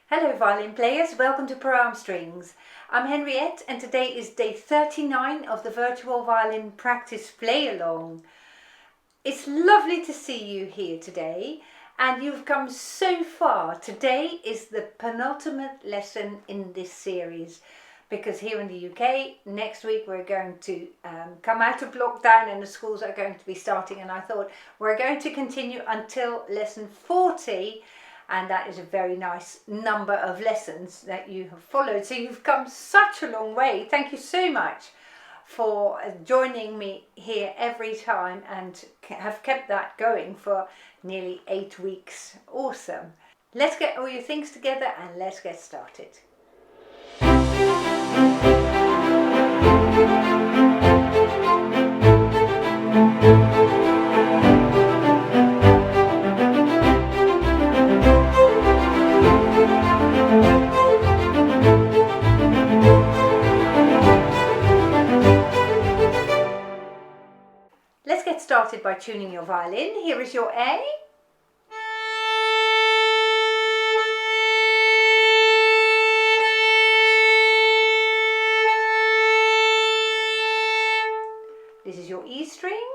Hello violin players, welcome to Pro Arm Strings. I'm Henriette and today is day 39 of the Virtual Violin Practice Playalong. It's lovely to see you here today and you've come so far. Today is the penultimate lesson in this series because here in the UK next week we're going to come out of lockdown and the schools are going to be starting, and I thought we're going to continue until lesson 40. And that is a very nice number of lessons that you have followed. So you've come such a long way. Thank you so much for joining me here every time and have kept that going for nearly 8 weeks. Awesome. Let's get all your things together and let's get started. Let's get started by tuning your violin. Here is your A. This is your E string.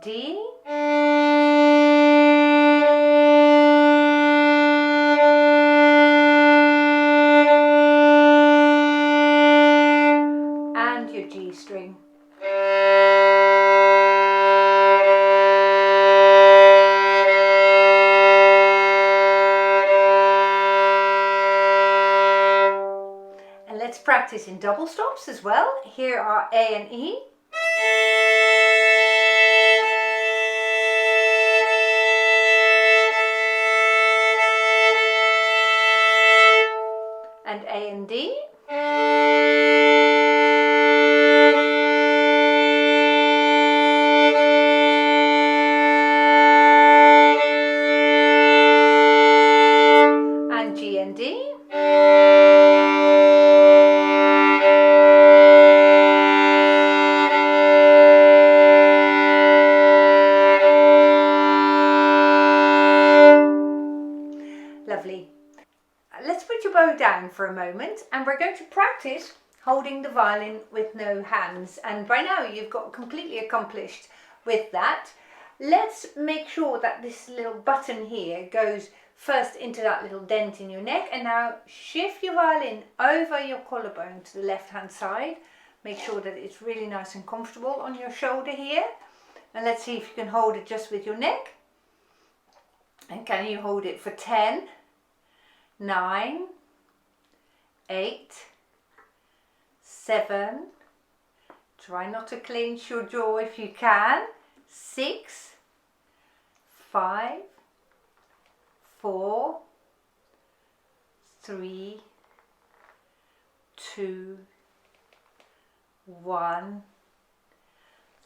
D. G string. And let's practice in double stops as well. Here are A and E. And A and D. G and D. Lovely. Let's put your bow down for a moment and we're going to practice holding the violin with no hands. And by now you've got completely accomplished with that. Let's make sure that this little button here goes first into that little dent in your neck, and now shift your violin over your collarbone to the left hand side. Make sure that it's really nice and comfortable on your shoulder here, and let's see if you can hold it just with your neck. And can you hold it for 10, 9, 8, 7, try not to clench your jaw if you can, 6, 5, 4, 3, 2, 1,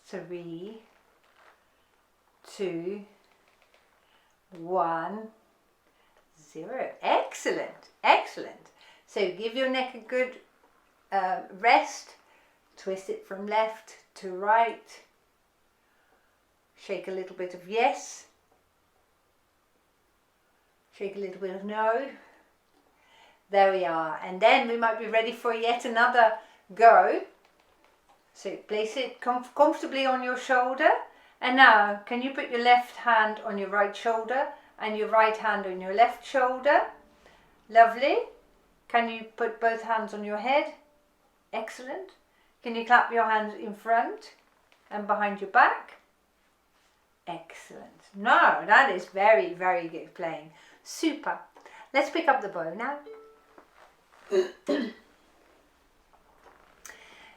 3, 2, 1, 0. Excellent, excellent. So give your neck a good rest. Twist it from left to right. Shake a little bit of yes. Shake a little bit of no. There we are. And then we might be ready for yet another go. So place it comfortably on your shoulder. And now, can you put your left hand on your right shoulder and your right hand on your left shoulder? Lovely. Can you put both hands on your head? Excellent. Can you clap your hands in front and behind your back? Excellent. No, that is very, very good playing. Super. Let's pick up the bow now.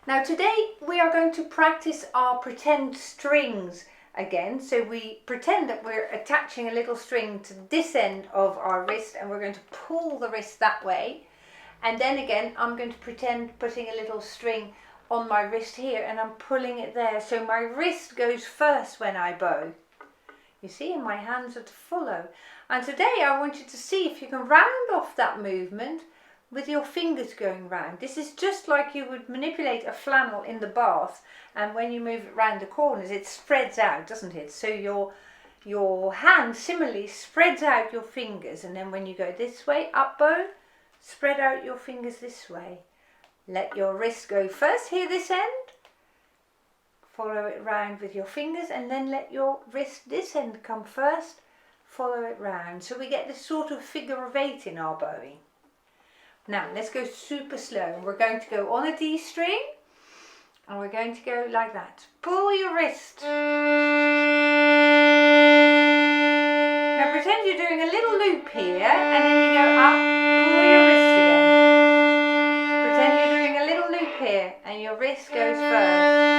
Now today we are going to practice our pretend strings again. So we pretend that we're attaching a little string to this end of our wrist and we're going to pull the wrist that way. And then again I'm going to pretend putting a little string on my wrist here and I'm pulling it there. So my wrist goes first when I bow. You see, and my hands are to follow. And today I want you to see if you can round off that movement with your fingers going round. This is just like you would manipulate a flannel in the bath, and when you move it round the corners it spreads out, doesn't it? So your hand similarly spreads out your fingers, and then when you go this way, up bow, spread out your fingers this way. Let your wrist go first, here this end, follow it round with your fingers, and then let your wrist this end come first, follow it round. So we get this sort of figure of 8 in our bowing. Now let's go super slow, and we're going to go on a D string, and we're going to go like that. Pull your wrist. Now pretend you're doing a little loop here, and then you go up, pull your wrist again. Pretend you're doing a little loop here, and your wrist goes first.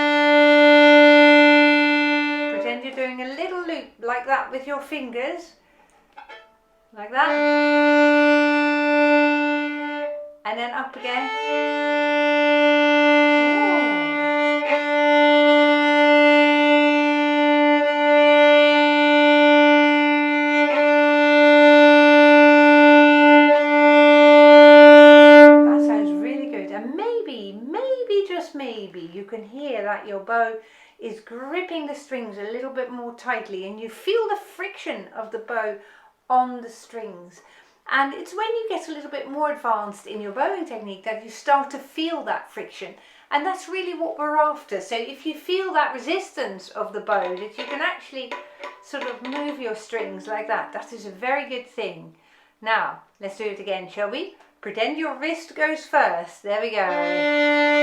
Pretend you're doing a little loop like that with your fingers, like that, and then up again. Maybe you can hear that your bow is gripping the strings a little bit more tightly, and you feel the friction of the bow on the strings. And it's when you get a little bit more advanced in your bowing technique that you start to feel that friction, and that's really what we're after. So if you feel that resistance of the bow, that you can actually sort of move your strings like that, that is a very good thing. Now let's do it again, shall we? Pretend your wrist goes first. There we go.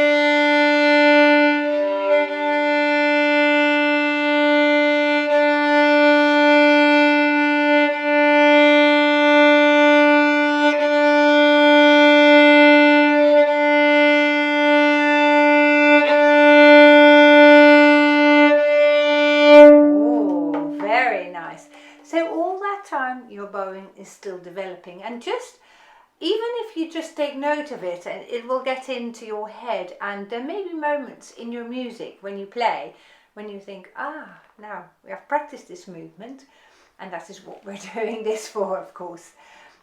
Your bowing is still developing, and just even if you just take note of it, and it will get into your head, and there may be moments in your music when you play when you think, now we have practiced this movement, and that is what we're doing this for, of course.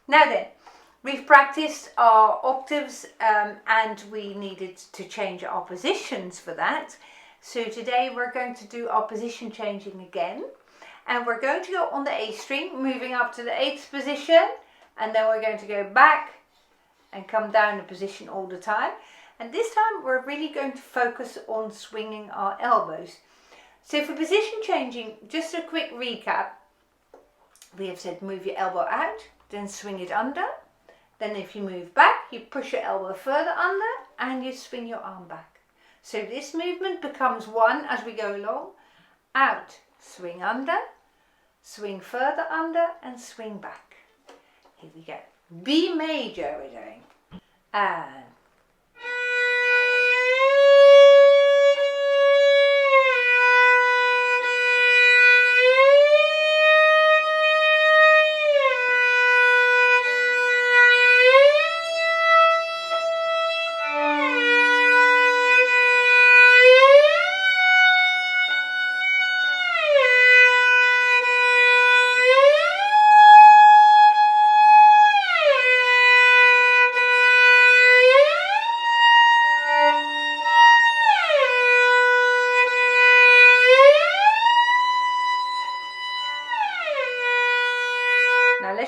Now then, we've practiced our octaves, and we needed to change our positions for that. So today we're going to do our position changing again. And we're going to go on the A string, moving up to the 8th position, and then we're going to go back and come down the position all the time. And this time we're really going to focus on swinging our elbows. So for position changing, just a quick recap. We have said move your elbow out, then swing it under. Then if you move back, you push your elbow further under, and you swing your arm back. So this movement becomes one as we go along. Out, swing under, swing further under, and swing back. Here we go. B major we're doing. And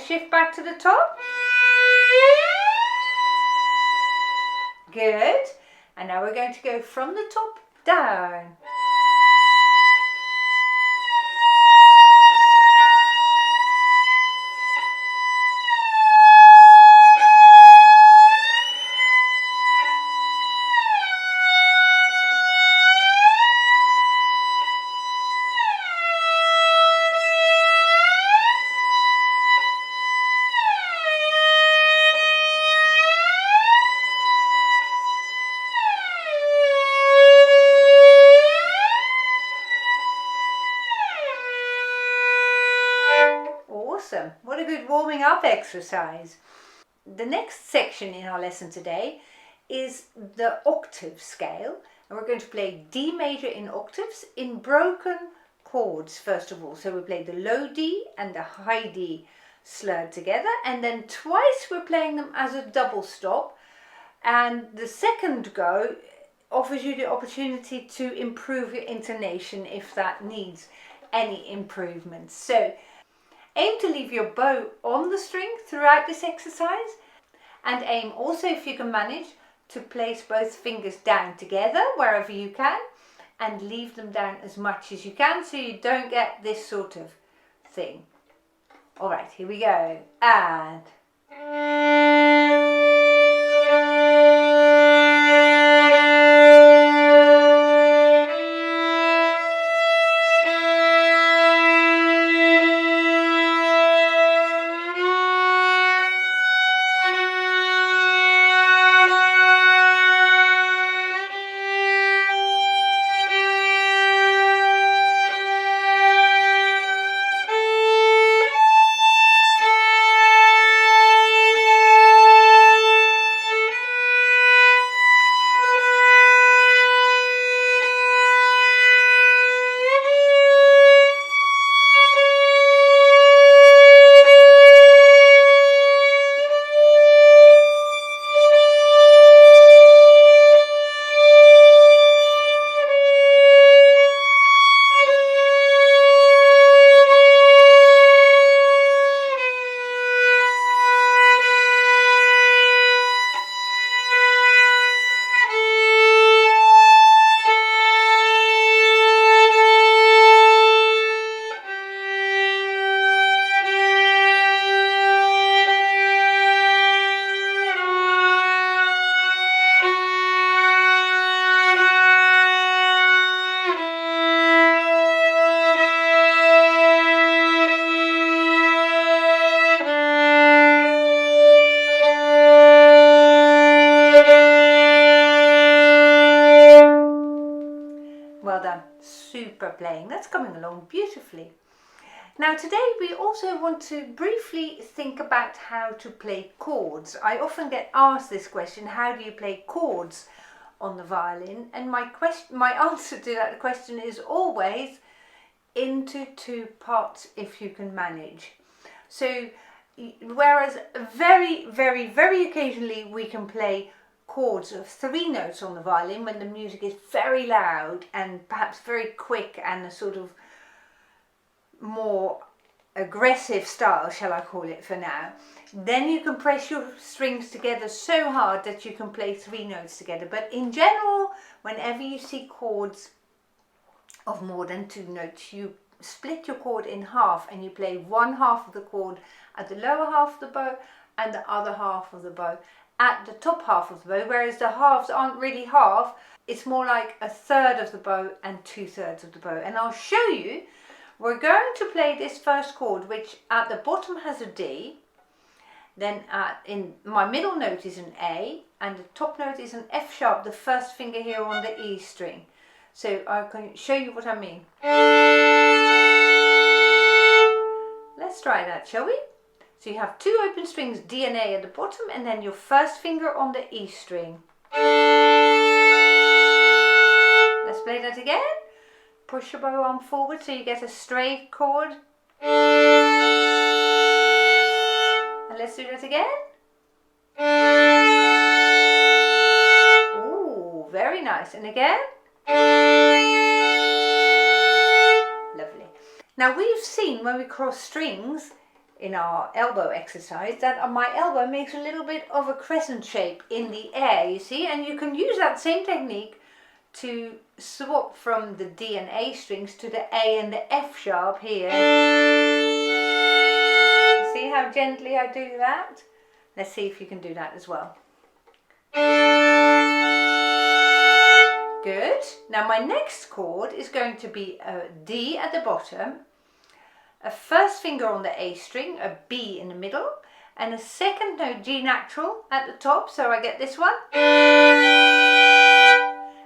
shift back to the top. Good. And now we're going to go from the top down. Awesome. What a good warming up exercise. The next section in our lesson today is the octave scale, and we're going to play D major in octaves in broken chords first of all. So we play the low D and the high D slurred together, and then twice we're playing them as a double stop And the second go offers you the opportunity to improve your intonation if that needs any improvements. So aim to leave your bow on the string throughout this exercise, and aim also, if you can manage, to place both fingers down together wherever you can and leave them down as much as you can so you don't get this sort of thing. Alright, here we go. And well done, super playing, that's coming along beautifully. Now today we also want to briefly think about how to play chords. I often get asked this question, how do you play chords on the violin? And my answer to that question is always into two parts if you can manage. So whereas very occasionally we can play chords of 3 notes on the violin when the music is very loud and perhaps very quick and a sort of more aggressive style, shall I call it for now, then you can press your strings together so hard that you can play 3 notes together. But in general, whenever you see chords of more than 2 notes, you split your chord in half and you play one half of the chord at the lower half of the bow and the other half of the bow at the top half of the bow, whereas the halves aren't really half, it's more like a third of the bow and 2/3 of the bow. And I'll show you. We're going to play this first chord, which at the bottom has a D, then in my middle note is an A, and the top note is an F sharp, the first finger here on the E string. So I can show you what I mean. Let's try that, shall we? So you have 2 open strings, D and A at the bottom, and then your first finger on the E string. Let's play that again. Push your bow arm forward so you get a straight chord. And let's do that again. Ooh, very nice. And again. Lovely. Now we've seen when we cross strings in our elbow exercise that my elbow makes a little bit of a crescent shape in the air, you see, and you can use that same technique to swap from the D and A strings to the A and the F sharp here. See how gently I do that? Let's see if you can do that as well. Good. Now my next chord is going to be a D at the bottom, a first finger on the A string, a B in the middle, and a second note G natural at the top, so I get this one.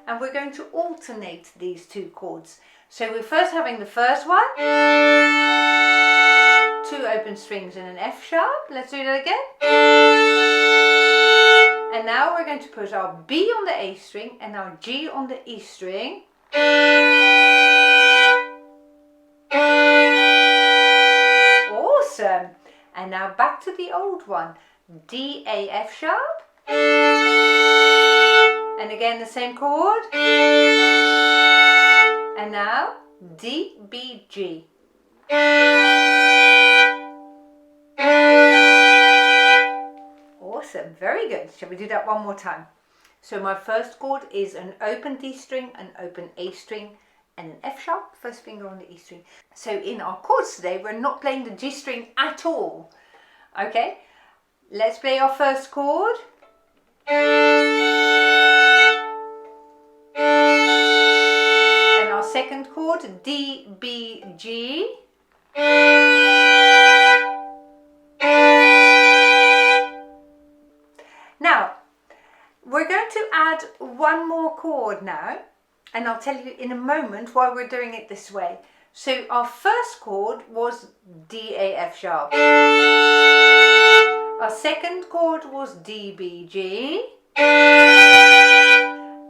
And we're going to alternate these 2 chords. So we're first having the first one, 2 open strings and an F sharp. Let's do that again. And now we're going to put our B on the A string and our G on the E string. Awesome. And now back to the old one. D, A, F sharp. again the same chord. And now D, B, G. Awesome, very good. Shall we do that one more time? So my first chord is an open D string, an open A string, and an F sharp, first finger on the E string. So in our chords today, we're not playing the G string at all. Okay, let's play our first chord. And our second chord, D, B, G. Now, we're going to add one more chord now, and I'll tell you in a moment why we're doing it this way. So our first chord was D, A, F sharp. Our second chord was D, B, G.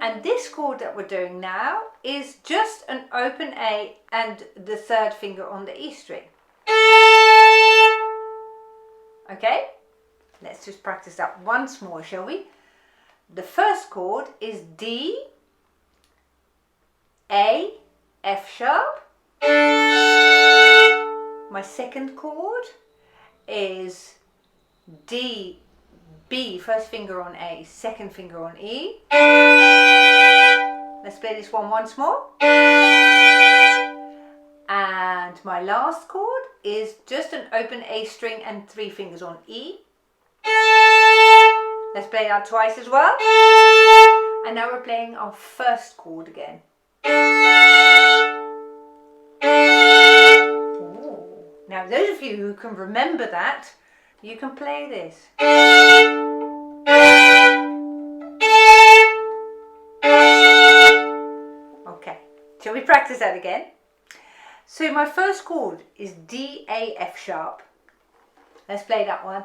And this chord that we're doing now is just an open A and the third finger on the E string. Okay, let's just practice that once more, shall we? The first chord is D, A, F sharp. My second chord is D, B, first finger on A, second finger on E. Let's play this one once more. And my last chord is just an open A string and three fingers on E. Let's play that twice as well. And now we're playing our first chord again. Ooh. Now those of you who can remember that, you can play this. Okay, shall we practice that again? So my first chord is D, A, F sharp. Let's play that one.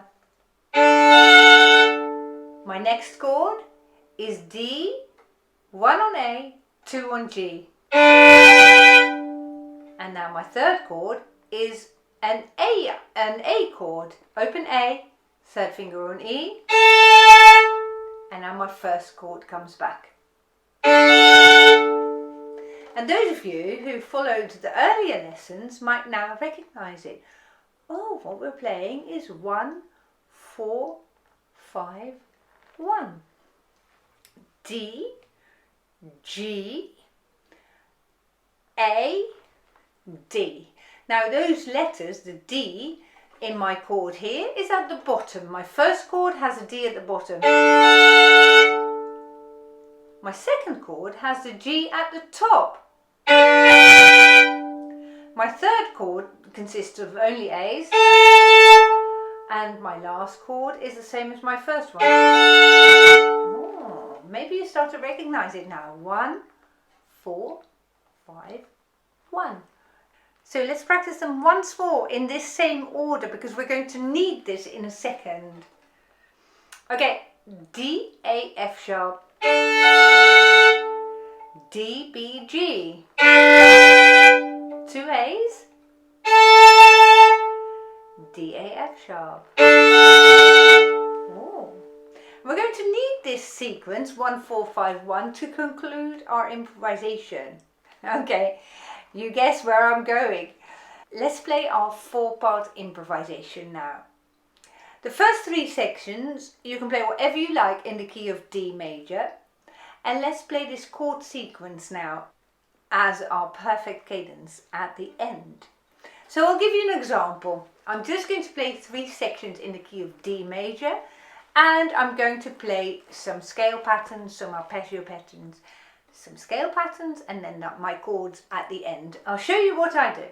My next chord is D, 1 on A, 2 on G. And now my third chord is an A chord, open A, third finger on E. And now my first chord comes back. And those of you who followed the earlier lessons might now recognize it. Oh, what we're playing is 1, 4, 5, 1. D, G, A, D. Now those letters, the D in my chord here is at the bottom. My first chord has a D at the bottom. My second chord has the G at the top. My third chord consists of only A's. And my last chord is the same as my first one. Oh, maybe you start to recognize it now. 1, 4, 5, 1. So let's practice them once more in this same order because we're going to need this in a second. Okay, D, A, F sharp. D, B, G. 2 A's. D, A, F sharp. Oh. We're going to need this sequence 1, 4, 5, 1 to conclude our improvisation. Okay, you guess where I'm going. Let's play our 4-part improvisation now. The first 3 sections you can play whatever you like in the key of D major. And let's play this chord sequence now as our perfect cadence at the end. So I'll give you an example. I'm just going to play 3 sections in the key of D major, and I'm going to play some scale patterns, some arpeggio patterns, some scale patterns, and then my chords at the end. I'll show you what I do.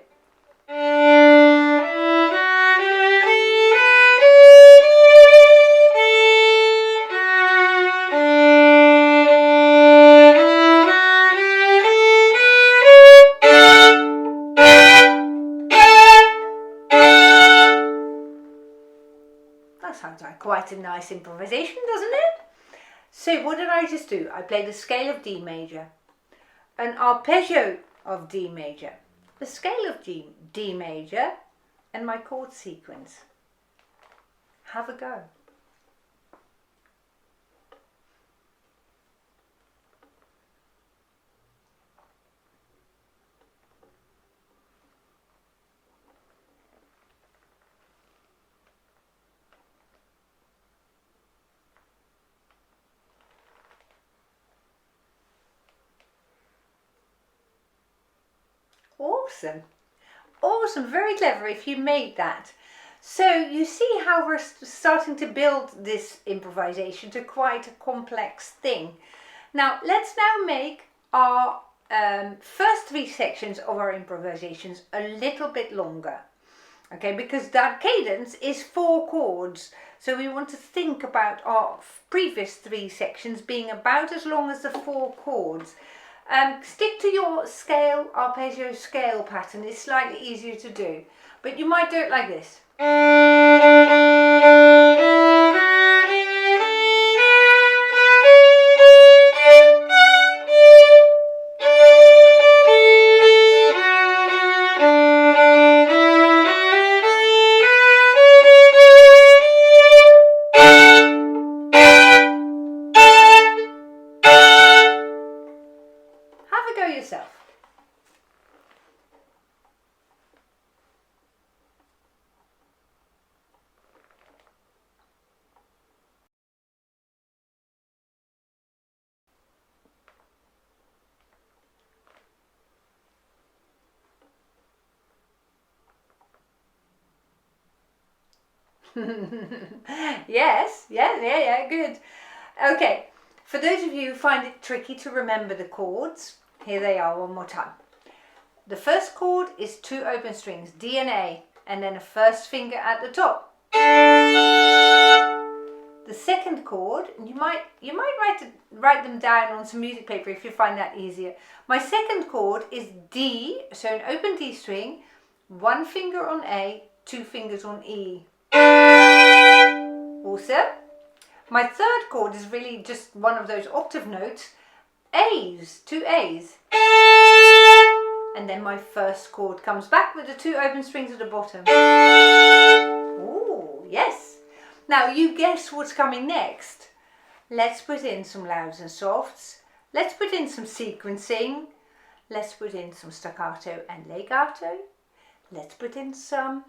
Sounds like quite a nice improvisation, doesn't it? So what did I just do? I played the scale of D major, an arpeggio of D major, the scale of D major, and my chord sequence. Have a go. Awesome. Awesome, very clever if you made that. So you see how we're starting to build this improvisation to quite a complex thing. Now let's now make our first 3 sections of our improvisations a little bit longer. Okay, because that cadence is 4 chords. So we want to think about our previous 3 sections being about as long as the 4 chords. Stick to your scale, arpeggio scale pattern. It's slightly easier to do. But you might do it like this. Have a go yourself. Yes, yeah, good. Okay, for those of you who find it tricky to remember the chords, here they are one more time. The first chord is 2 open strings, D and A, and then a first finger at the top. The second chord, you might write them down on some music paper if you find that easier. My second chord is D, so an open D string, 1 finger on A, 2 fingers on E. Awesome. My third chord is really just one of those octave notes, A's, 2 A's. And then my first chord comes back with the 2 open strings at the bottom. Ooh, yes. Now you guess what's coming next. Let's put in some louds and softs. Let's put in some sequencing. Let's put in some staccato and legato. Let's put in some,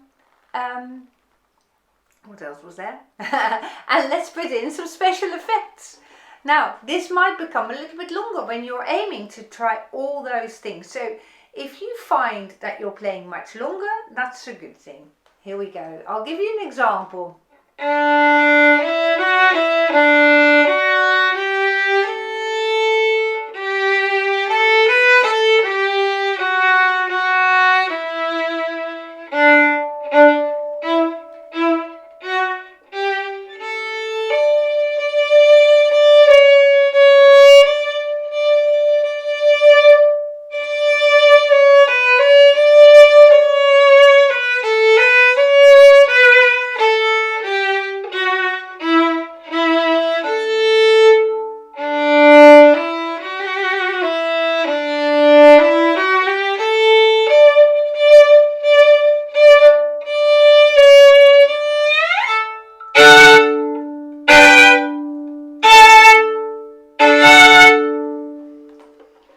what else was there? And let's put in some special effects. Now, this might become a little bit longer when you're aiming to try all those things. So if you find that you're playing much longer, that's a good thing. Here we go. I'll give you an example.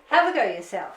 Have a go yourself.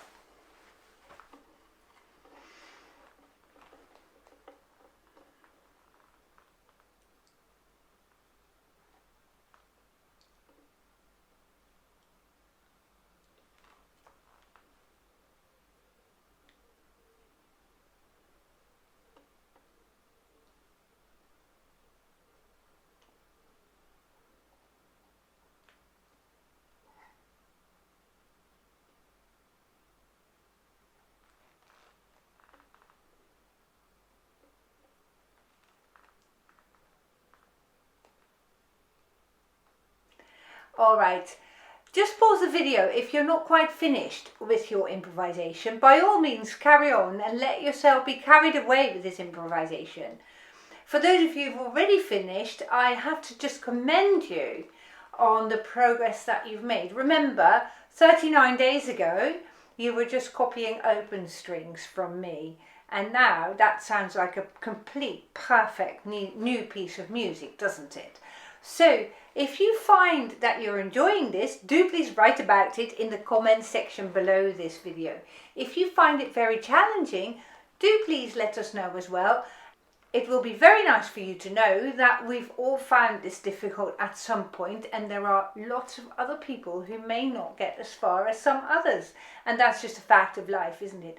All right, just pause the video if you're not quite finished with your improvisation. By all means, carry on and let yourself be carried away with this improvisation. For those of you who've already finished, I have to just commend you on the progress that you've made. Remember, 39 days ago, you were just copying open strings from me. And now that sounds like a complete, perfect new piece of music, doesn't it? So if you find that you're enjoying this, do please write about it in the comments section below this video. If you find it very challenging, do please let us know as well. It will be very nice for you to know that we've all found this difficult at some point, and there are lots of other people who may not get as far as some others. And that's just a fact of life, isn't it?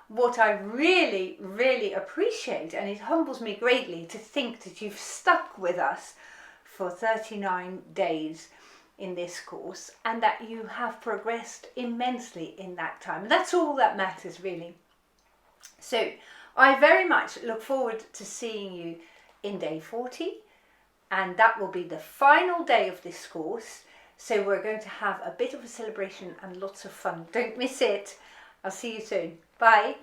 what I really, really appreciate, and it humbles me greatly to think that you've stuck with us for 39 days in this course, and that you have progressed immensely in that time. That's all that matters, really. So I very much look forward to seeing you in day 40, and that will be the final day of this course. So we're going to have a bit of a celebration and lots of fun. Don't miss it. I'll see you soon. Bye.